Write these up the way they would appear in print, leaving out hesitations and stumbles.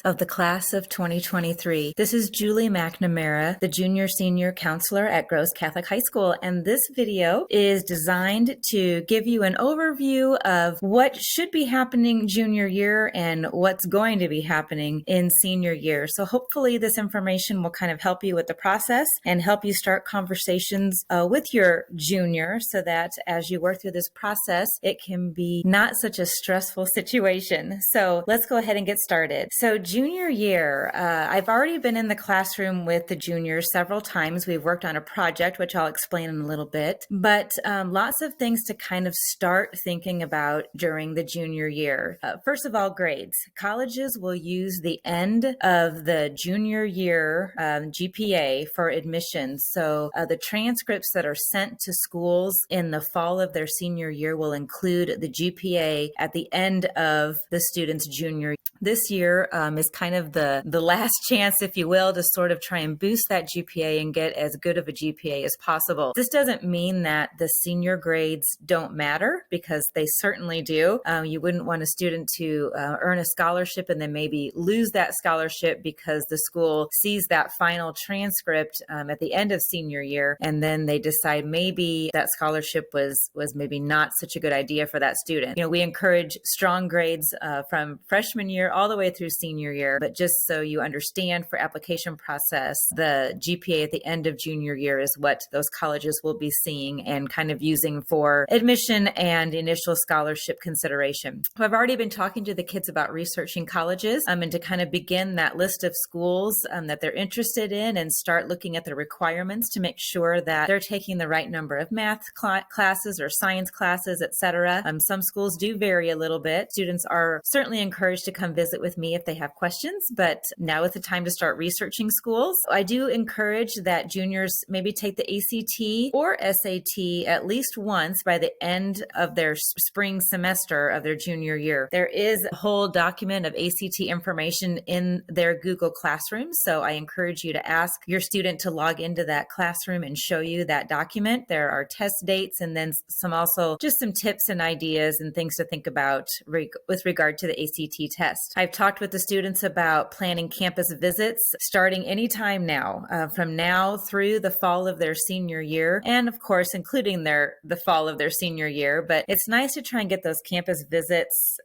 of the class of 2023. This is Julie McNamara, the junior-senior counselor at Gross Catholic High School, and this video is designed to give you an overview of what should be happening junior year and what's going to be happening in senior year. So hopefully this information will kind of help you with the process and help you start conversations with your junior so that as you work through this process, it can be not such a stressful situation. So let's go ahead and get started. So junior year, I've already been in the classroom with the juniors several times. We've worked on a project, which I'll explain in a little bit, but lots of things to kind of start thinking about during the junior year. First of all, grades. Colleges will use the end of the junior year GPA for admissions. So the transcripts that are sent to schools in the fall of their senior year will include the GPA at the end of the student's junior year. This year is kind of the last chance, if you will, to sort of try and boost that GPA and get as good of a GPA as possible. This doesn't mean that the senior grades don't matter, because they certainly do. You wouldn't want a student to earn a scholarship and then maybe lose that scholarship because the school sees that final transcript at the end of senior year, and then they decide maybe that scholarship was maybe not such a good idea for that student. You know, we encourage strong grades from freshman year all the way through senior year, but just so you understand, for application process, the GPA at the end of junior year is what those colleges will be seeing and kind of using for admission and initial scholarship consideration. I've already been talking to the kids about researching colleges and to kind of begin that list of schools that they're interested in and start looking at the requirements to make sure that they're taking the right number of math classes or science classes, etc. Some schools do vary a little bit. Students are certainly encouraged to come visit with me if they have questions, but now is the time to start researching schools. I do encourage that juniors maybe take the ACT or SAT at least once by the end of their spring semester of their junior year. There is a whole document of ACT information in their Google Classroom, so I encourage you to ask your student to log into that classroom and show you that document. There are test dates and then some tips and ideas and things to think about with regard to the ACT test. I've talked with the students about planning campus visits starting anytime now, from now through the fall of their senior year, and of course, including the fall of their senior year. But it's nice to try and get those campus visits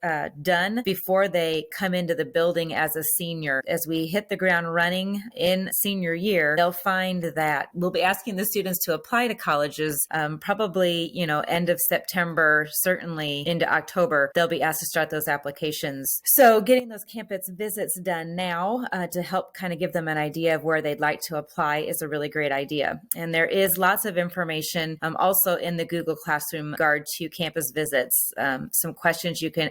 done before they come into the building as a senior. As we hit the ground running in senior year, they'll find that we'll be asking the students to apply to colleges probably, end of September, certainly into October. They'll be asked to start those applications. So getting those campus visits done now to help kind of give them an idea of where they'd like to apply is a really great idea. And there is lots of information also in the Google Classroom regard to campus visits. Some questions you can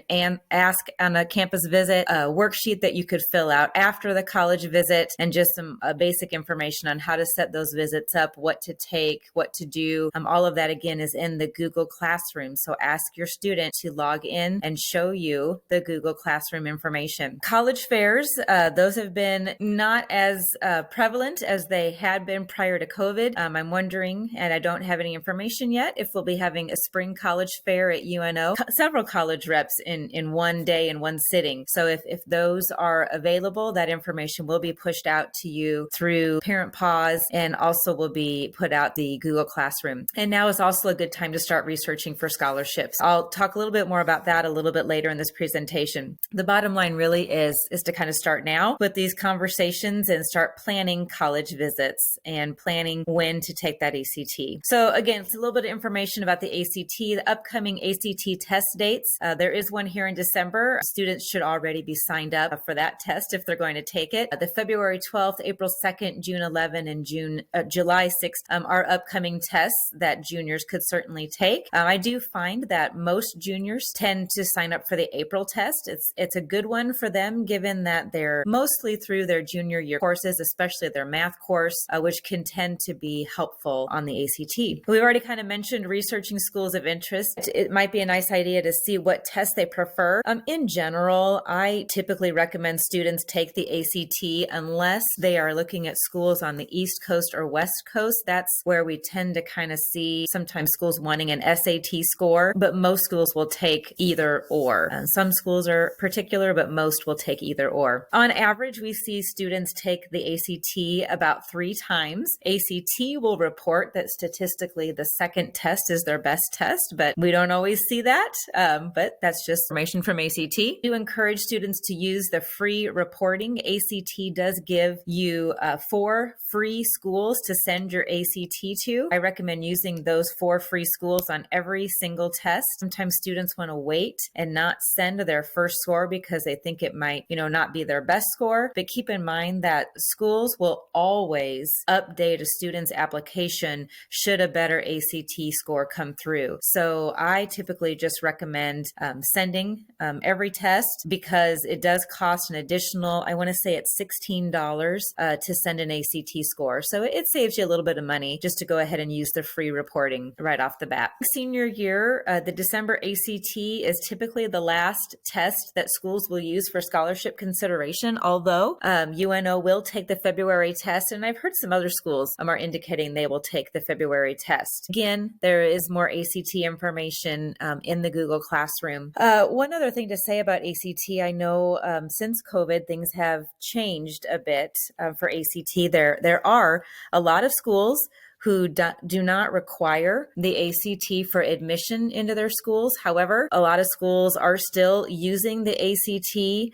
ask on a campus visit, a worksheet that you could fill out after the college visit, and just some basic information on how to set those visits up, what to take, what to do. All of that, again, is in the Google Classroom. So ask your student to log in and show you the Google Classroom information. College fairs, those have been not as prevalent as they had been prior to COVID. I'm wondering, and I don't have any information yet, if we'll be having a spring college fair at UNO. Several college reps in one day, in one sitting. So if those are available, that information will be pushed out to you through Parent Pause and also will be put out the Google Classroom. And now is also a good time to start researching for scholarships. I'll talk a little bit more about that a little bit later in this presentation. The bottom line really is to kind of start now with these conversations and start planning college visits and planning when to take that ACT. So again, it's a little bit of information about the ACT, the upcoming ACT test dates. There is one here in December. Students should already be signed up for that test if they're going to take it. The February 12th, April 2nd, June 11th, and July 6th are upcoming tests that juniors could certainly take. I do find that most juniors tend to sign up for the April test. It's a good one for them, given that they're mostly through their junior year courses, especially their math course, which can tend to be helpful on the ACT. We've already kind of mentioned researching schools of interest. It might be a nice idea to see what tests they prefer. In general, I typically recommend students take the ACT unless they are looking at schools on the East Coast or West Coast. That's where we tend to kind of see sometimes schools wanting an SAT score, but most schools will take either or. Some schools are particular, but most will take either either or. On average, we see students take the ACT about 3 times. ACT will report that statistically the second test is their best test, but we don't always see that. But that's just information from ACT. We encourage students to use the free reporting. ACT does give you 4 free schools to send your ACT to. I recommend using those 4 free schools on every single test. Sometimes students want to wait and not send their first score because they think it might, not be their best score. But keep in mind that schools will always update a student's application should a better ACT score come through. So I typically just recommend sending every test because it does cost an additional, I want to say it's $16 to send an ACT score. So it saves you a little bit of money just to go ahead and use the free reporting right off the bat. Senior year, the December ACT is typically the last test that schools will use for scholarship consideration, although UNO will take the February test, and I've heard some other schools are indicating they will take the February test. Again, there is more ACT information in the Google Classroom. One other thing to say about ACT, I know since COVID, things have changed a bit for ACT. There are a lot of schools who do not require the ACT for admission into their schools. However, a lot of schools are still using the ACT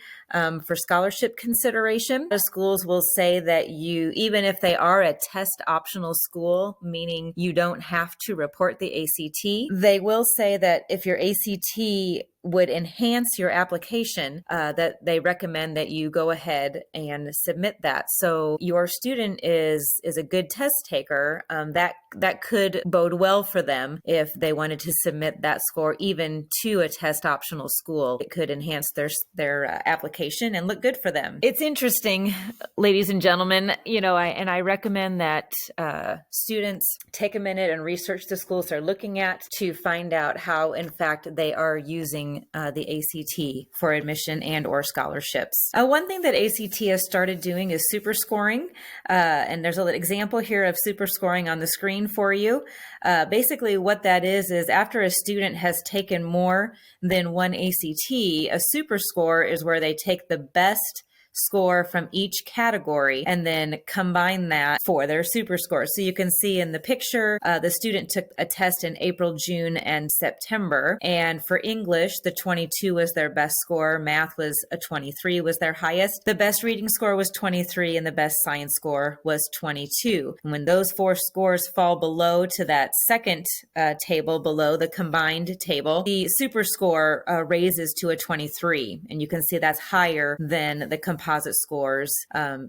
for scholarship consideration. The schools will say that even if they are a test optional school, meaning you don't have to report the ACT, they will say that if your ACT would enhance your application, that they recommend that you go ahead and submit that. So your student is a good test taker. That could bode well for them if they wanted to submit that score even to a test optional school. It could enhance their application and look good for them. It's interesting, ladies and gentlemen, I recommend that students take a minute and research the schools they're looking at to find out how, in fact, they are using the ACT for admission and or scholarships. One thing that ACT has started doing is super scoring, and there's an example here of super scoring on the screen for you. Basically what that is after a student has taken more than one ACT, a super score is where they take the best score from each category and then combine that for their super score. So you can see in the picture, the student took a test in April, June, and September. And for English, the 22 was their best score. Math was a 23 was their highest. The best reading score was 23 and the best science score was 22. And when those 4 scores fall below to that second table below the combined table, the super score raises to a 23. And you can see that's higher than the composite scores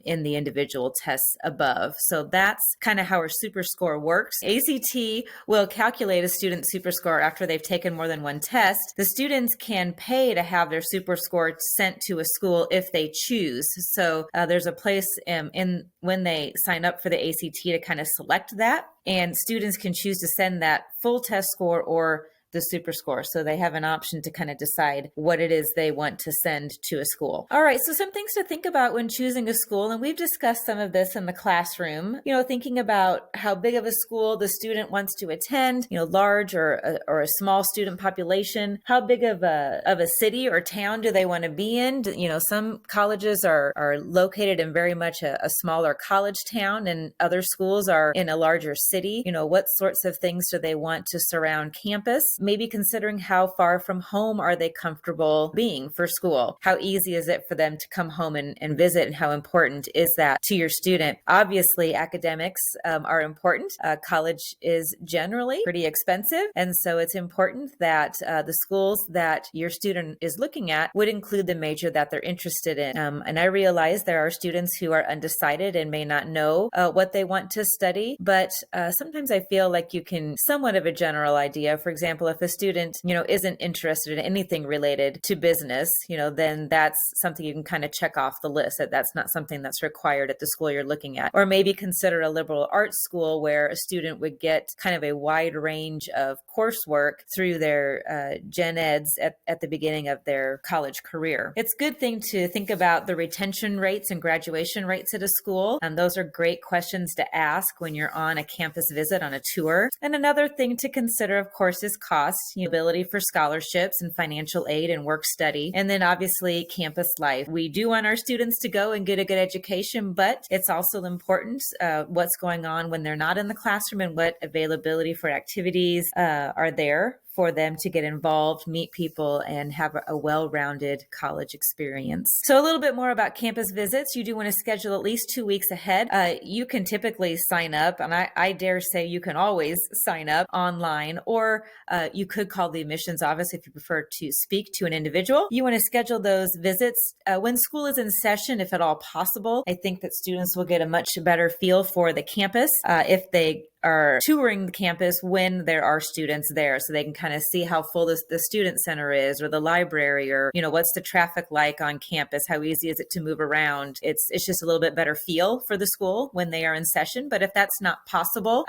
in the individual tests above. So that's kind of how our super score works. ACT will calculate a student's super score after they've taken more than one test. The students can pay to have their super score sent to a school if they choose. So there's a place in when they sign up for the ACT to kind of select that, and students can choose to send that full test score or the super score. So they have an option to kind of decide what it is they want to send to a school. All right, so some things to think about when choosing a school, and we've discussed some of this in the classroom, thinking about how big of a school the student wants to attend, large or a small student population, how big of a city or town do they want to be in? Some colleges are located in very much a smaller college town, and other schools are in a larger city. What sorts of things do they want to surround campus? Maybe considering how far from home are they comfortable being for school? How easy is it for them to come home and visit, and how important is that to your student? Obviously, academics are important. College is generally pretty expensive, and so it's important that the schools that your student is looking at would include the major that they're interested in. And I realize there are students who are undecided and may not know what they want to study, but sometimes I feel like you can somewhat of a general idea. For example, if a student, isn't interested in anything related to business, then that's something you can kind of check off the list, that that's not something that's required at the school you're looking at. Or maybe consider a liberal arts school where a student would get kind of a wide range of coursework through their gen eds at the beginning of their college career. It's a good thing to think about the retention rates and graduation rates at a school. Those are great questions to ask when you're on a campus visit on a tour. And another thing to consider, of course, is cost. costs, ability for scholarships and financial aid and work study, and then obviously campus life. We do want our students to go and get a good education, but it's also important what's going on when they're not in the classroom and what availability for activities are there for them to get involved, meet people, and have a well-rounded college experience. So a little bit more about campus visits. You do want to schedule at least 2 weeks ahead. You can typically sign up, and I dare say you can always sign up online, or you could call the admissions office if you prefer to speak to an individual. You want to schedule those visits when school is in session, if at all possible. I think that students will get a much better feel for the campus if they are touring the campus when there are students there, so they can kind of see how full the student center is, or the library, or what's the traffic like on campus, how easy is it to move around. It's just a little bit better feel for the school when they are in session. But if that's not possible,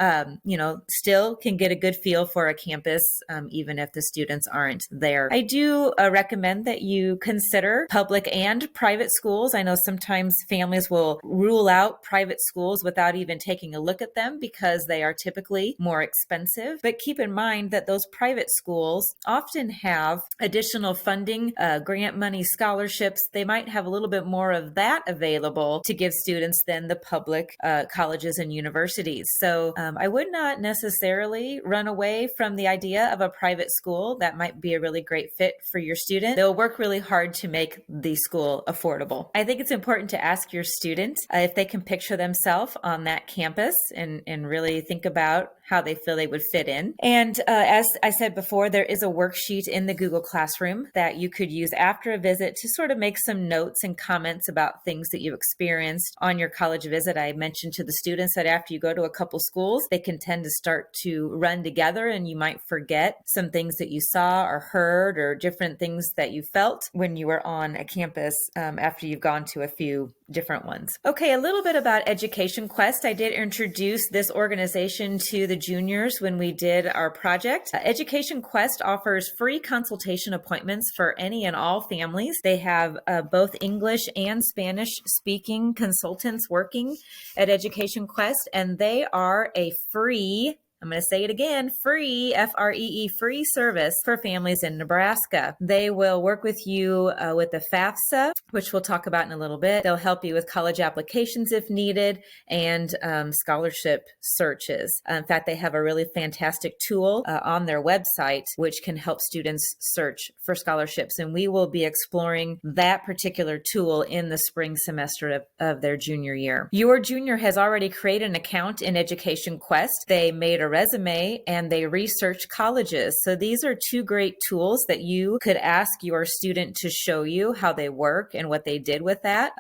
still can get a good feel for a campus even if the students aren't there. I do recommend that you consider public and private schools. I know sometimes families will rule out private schools without even taking a look at them because they are typically more expensive. But keep in mind that those private schools often have additional funding, grant money, scholarships. They might have a little bit more of that available to give students than the public colleges and universities. So I would not necessarily run away from the idea of a private school. That might be a really great fit for your student. They'll work really hard to make the school affordable. I think it's important to ask your student if they can picture themselves on that campus and really think about how they feel they would fit in. And as I said before, there is a worksheet in the Google Classroom that you could use after a visit to sort of make some notes and comments about things that you experienced on your college visit. I mentioned to the students that after you go to a couple schools, they can tend to start to run together, and you might forget some things that you saw or heard, or different things that you felt when you were on a campus after you've gone to a few different ones. Okay, a little bit about Education Quest. I did introduce this organization to the juniors when we did our project. Education Quest offers free consultation appointments for any and all families. They have both English and Spanish speaking consultants working at Education Quest, and they are a free, I'm going to say it again, free, F-R-E-E, free service for families in Nebraska. They will work with you with the FAFSA, which we'll talk about in a little bit. They'll help you with college applications if needed, and scholarship searches. In fact, they have a really fantastic tool on their website, which can help students search for scholarships. And we will be exploring that particular tool in the spring semester of their junior year. Your junior has already created an account in Education Quest. They made a resume and they research colleges. So these are two great tools that you could ask your student to show you how they work and what they did with that.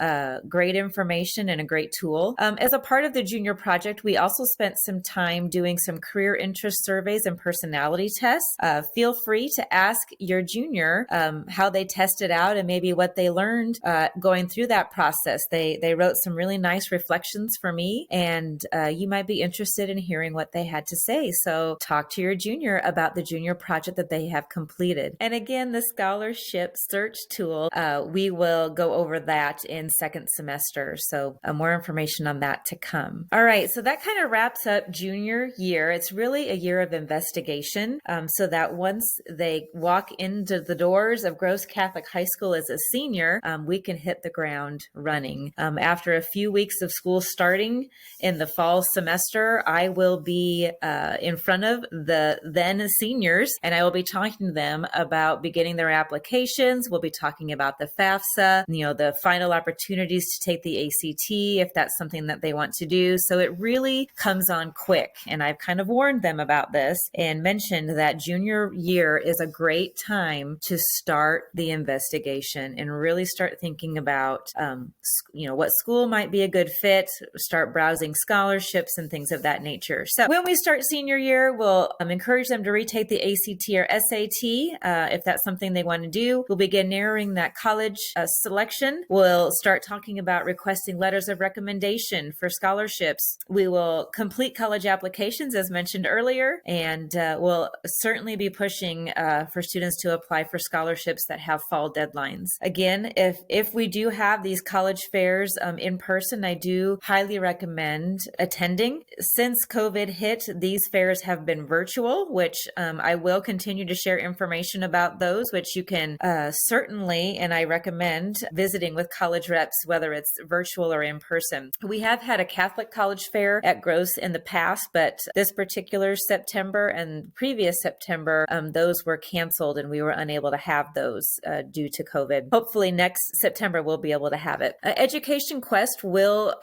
Great information and a great tool. As a part of the junior project, we also spent some time doing some career interest surveys and personality tests. Feel free to ask your junior how they tested out and maybe what they learned going through that process. They wrote some really nice reflections for me, and you might be interested in hearing what they had to say. So talk to your junior about the junior project that they have completed. And again, the scholarship search tool, we will go over that in second semester. So more information on that to come. All right. So that kind of wraps up junior year. It's really a year of investigation, so that once they walk into the doors of Gross Catholic High School as a senior, we can hit the ground running. After a few weeks of school starting in the fall semester, I will be in front of the then seniors, and I will be talking to them about beginning their applications. We'll be talking about the FAFSA, the final opportunities to take the ACT if that's something that they want to do. So it really comes on quick. And I've kind of warned them about this and mentioned that junior year is a great time to start the investigation and really start thinking about, what school might be a good fit, start browsing scholarships and things of that nature. So when we start senior year, we'll encourage them to retake the ACT or SAT if that's something they want to do. We'll begin narrowing that college selection. We'll start talking about requesting letters of recommendation for scholarships. We will complete college applications as mentioned earlier, and we'll certainly be pushing for students to apply for scholarships that have fall deadlines. Again, if we do have these college fairs in person, I do highly recommend attending. Since COVID hit, these fairs have been virtual, which I will continue to share information about those, which you can certainly, and I recommend visiting with college reps, whether it's virtual or in person. We have had a Catholic college fair at Gross in the past, but this particular September and previous September, those were canceled and we were unable to have those due to COVID. Hopefully next September we'll be able to have it. Education Quest will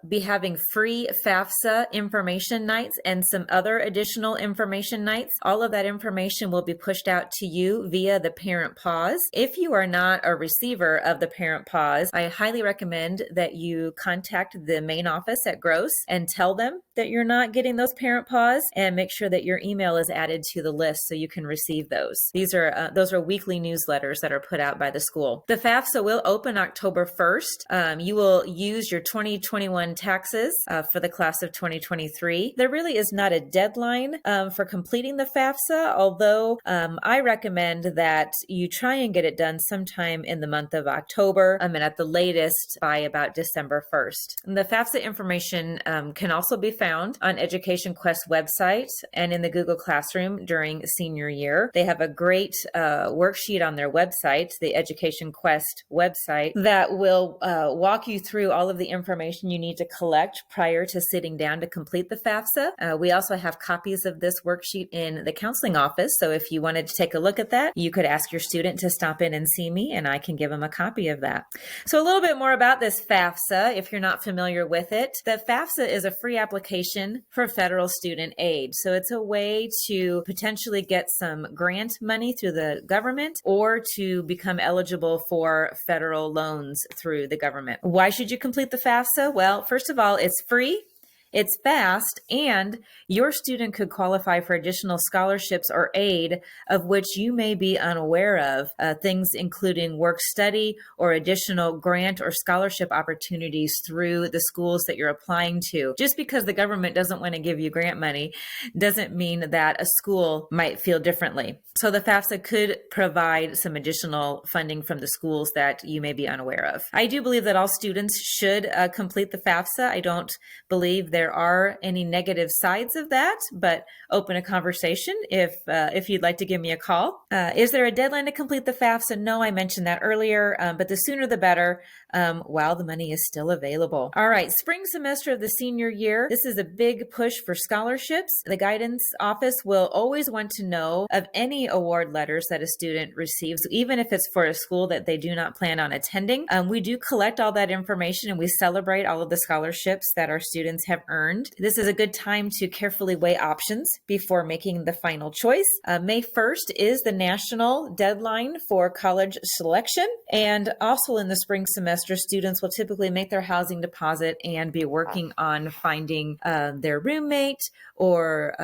be having free FAFSA information nights and some other additional information nights. All of that information will be pushed out to you via the Parent Pause. If you are not a receiver of the Parent Pause, I highly recommend that you contact the main office at Gross and tell them that you're not getting those Parent Pause, and make sure that your email is added to the list so you can receive those. Those are weekly newsletters that are put out by the school. The FAFSA will open October 1st. You will use your 2021 taxes for the class of 2023. There really is not a deadline for completing the FAFSA, although I recommend that you try and get it done sometime in the month of October, and at the latest by about December 1st. And the FAFSA information can also be found on Education Quest website and in the Google Classroom during senior year. They have a great worksheet on their website, the Education Quest website, that will walk you through all of the information you need to collect prior to sitting down to complete the FAFSA. We also have copies of this worksheet in the counseling office, so if you wanted to take a look at that, you could ask your student to stop in and see me, and I can give them a copy of that. So a little bit more about this FAFSA, if you're not familiar with it. The FAFSA is a free application for federal student aid. So it's a way to potentially get some grant money through the government or to become eligible for federal loans through the government. Why should you complete the FAFSA? Well, first of all, it's free. It's fast, and your student could qualify for additional scholarships or aid of which you may be unaware of, things including work study or additional grant or scholarship opportunities through the schools that you're applying to. Just because the government doesn't want to give you grant money doesn't mean that a school might feel differently. So the FAFSA could provide some additional funding from the schools that you may be unaware of. I do believe that all students should complete the FAFSA. I don't believe there are any negative sides of that, but open a conversation if you'd like to give me a call. Is there a deadline to complete the FAFSA? No, I mentioned that earlier, but the sooner the better while the money is still available. All right, spring semester of the senior year. This is a big push for scholarships. The guidance office will always want to know of any award letters that a student receives, even if it's for a school that they do not plan on attending. We do collect all that information and we celebrate all of the scholarships that our students have earned. This is a good time to carefully weigh options before making the final choice. May 1st is the national deadline for college selection, and also in the spring semester, students will typically make their housing deposit and be working on finding their roommate or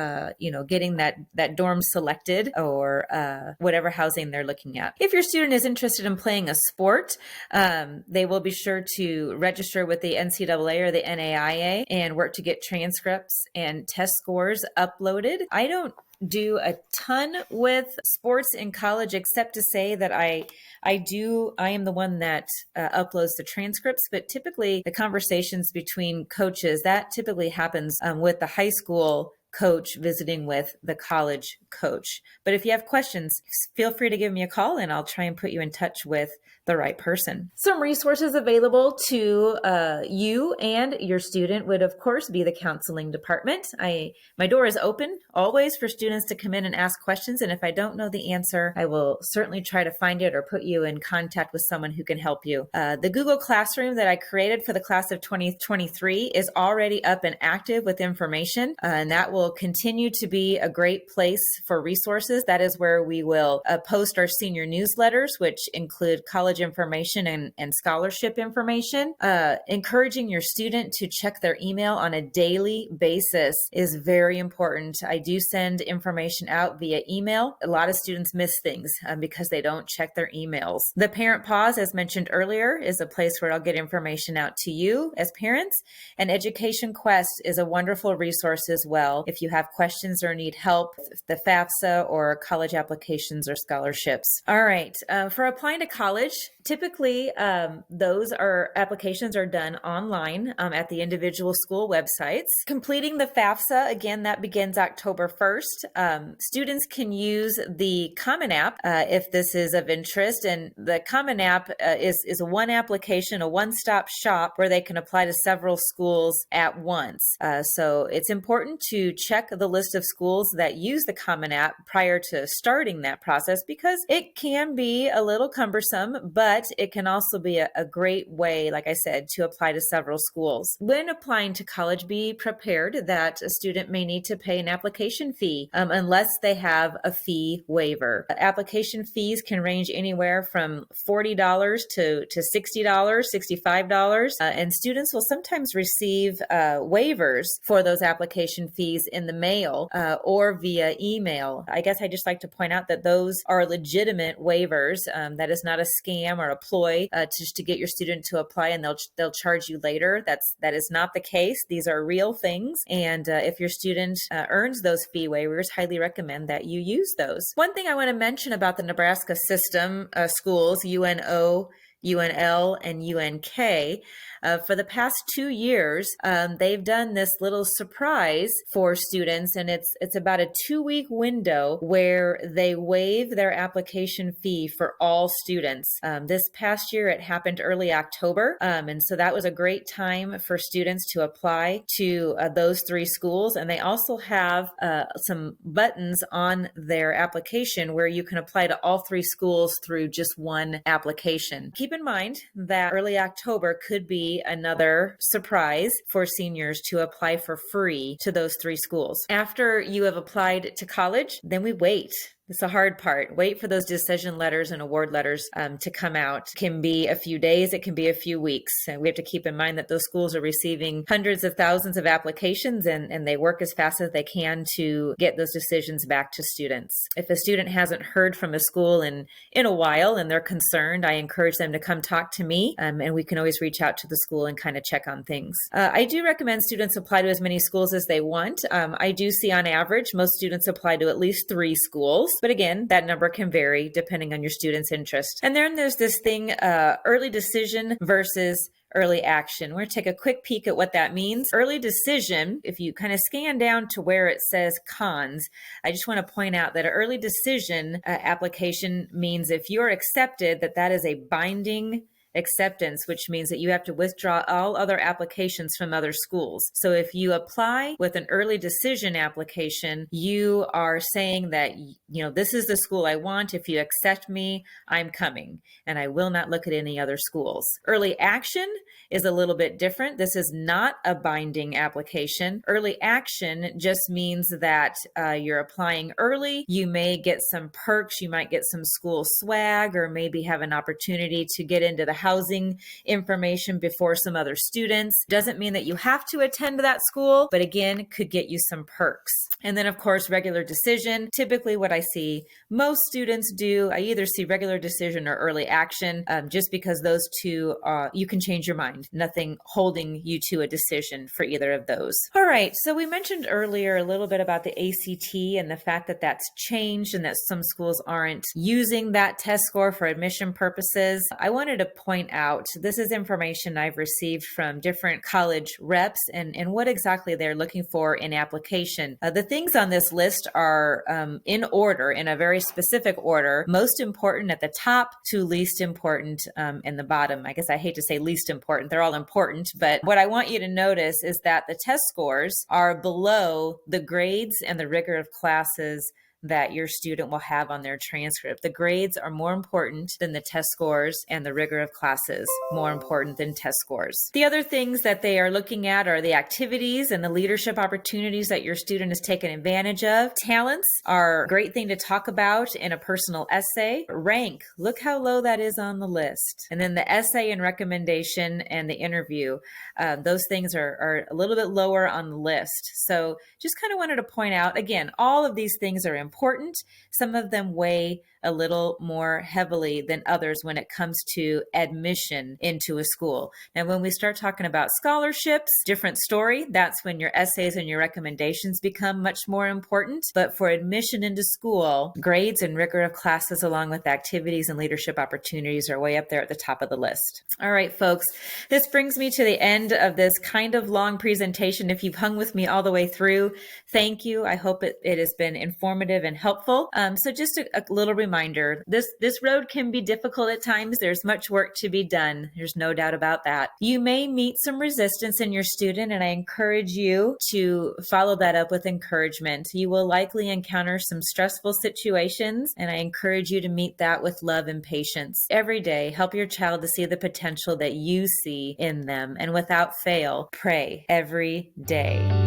getting that dorm selected or whatever housing they're looking at. If your student is interested in playing a sport, they will be sure to register with the NCAA or the NAIA and work to get transcripts and test scores uploaded. I don't do a ton with sports in college, except to say that I am the one that uploads the transcripts, but typically the conversations between coaches, that typically happens with the high school coach visiting with the college coach. But if you have questions, feel free to give me a call and I'll try and put you in touch with the right person. Some resources available to you and your student would, of course, be the counseling department. My door is open always for students to come in and ask questions. And if I don't know the answer, I will certainly try to find it or put you in contact with someone who can help you. The Google Classroom that I created for the class of 2023 is already up and active with information, and that will continue to be a great place for resources. That is where we will post our senior newsletters, which include college information and scholarship information. Encouraging your student to check their email on a daily basis is very important. I do send information out via email. A lot of students miss things because they don't check their emails. The Parent Pause, as mentioned earlier, is a place where I'll get information out to you as parents. And Education Quest is a wonderful resource as well if you have questions or need help with the FAFSA or college applications or scholarships. All right, for applying to college, Typically, those applications are done online at the individual school websites. Completing the FAFSA, again, that begins October 1st. Students can use the Common App if this is of interest. And the Common App is a one application, a one-stop shop where they can apply to several schools at once. So it's important to check the list of schools that use the Common App prior to starting that process, because it can be a little cumbersome, but it can also be a great way, like I said, to apply to several schools. When applying to college, be prepared that a student may need to pay an application fee unless they have a fee waiver. Application fees can range anywhere from $40 to $60, $65, and students will sometimes receive waivers for those application fees in the mail or via email. I guess I just like to point out that those are legitimate waivers. That is not a scam or a ploy just to get your student to apply and they'll charge you later. That is not the case. These are real things, and if your student earns those fee waivers, highly recommend that you use those. One thing I want to mention about the Nebraska system, schools, UNO, UNL, and UNK, for the past 2 years, they've done this little surprise for students, and it's about a 2-week window where they waive their application fee for all students. This past year, it happened early October, and so that was a great time for students to apply to those 3 schools. And they also have some buttons on their application where you can apply to all 3 schools through just one application. Keep in mind that early October could be another surprise for seniors to apply for free to those 3 schools. After you have applied to college, then we wait. It's the hard part. Wait for those decision letters and award letters to come out. It can be a few days. It can be a few weeks. And we have to keep in mind that those schools are receiving hundreds of thousands of applications, and they work as fast as they can to get those decisions back to students. If a student hasn't heard from a school in a while and they're concerned, I encourage them to come talk to me, and we can always reach out to the school and kind of check on things. I do recommend students apply to as many schools as they want. I do see on average, most students apply to at least 3 schools. But again, that number can vary depending on your student's interest. And then there's this thing, early decision versus early action. We're going to take a quick peek at what that means. Early decision, if you kind of scan down to where it says cons, I just want to point out that an early decision application means if you're accepted, that is a binding acceptance, which means that you have to withdraw all other applications from other schools. So if you apply with an early decision application, you are saying that, this is the school I want. If you accept me, I'm coming, and I will not look at any other schools. Early action is a little bit different. This is not a binding application. Early action just means that you're applying early. You may get some perks. You might get some school swag, or maybe have an opportunity to get into the housing information before some other students. Doesn't mean that you have to attend that school, but again, could get you some perks. And then of course, regular decision. Typically what I see most students do, I either see regular decision or early action, just because those two, you can change your mind. Nothing holding you to a decision for either of those. All right, so we mentioned earlier a little bit about the ACT and the fact that that's changed and that some schools aren't using that test score for admission purposes. I wanted to point out, this is information I've received from different college reps and what exactly they're looking for in application. The things on this list are in order, in a very specific order, most important at the top to least important in the bottom. I guess I hate to say least important, they're all important, but what I want you to notice is that the test scores are below the grades and the rigor of classes that your student will have on their transcript. The grades are more important than the test scores, and the rigor of classes more important than test scores. The other things that they are looking at are the activities and the leadership opportunities that your student has taken advantage of. Talents are a great thing to talk about in a personal essay. Rank, look how low that is on the list. And then the essay and recommendation and the interview, those things are a little bit lower on the list. So just kind of wanted to point out, again, all of these things are important. important. Some of them weigh a little more heavily than others when it comes to admission into a school. Now, when we start talking about scholarships, different story. That's when your essays and your recommendations become much more important. But for admission into school, grades and rigor of classes along with activities and leadership opportunities are way up there at the top of the list. All right, folks, this brings me to the end of this kind of long presentation. If you've hung with me all the way through, thank you. I hope it has been informative and helpful. So just a little reminder, this road can be difficult at times. There's much work to be done. There's no doubt about that. You may meet some resistance in your student, and I encourage you to follow that up with encouragement. You will likely encounter some stressful situations, and I encourage you to meet that with love and patience. Every day, help your child to see the potential that you see in them, and without fail, pray every day.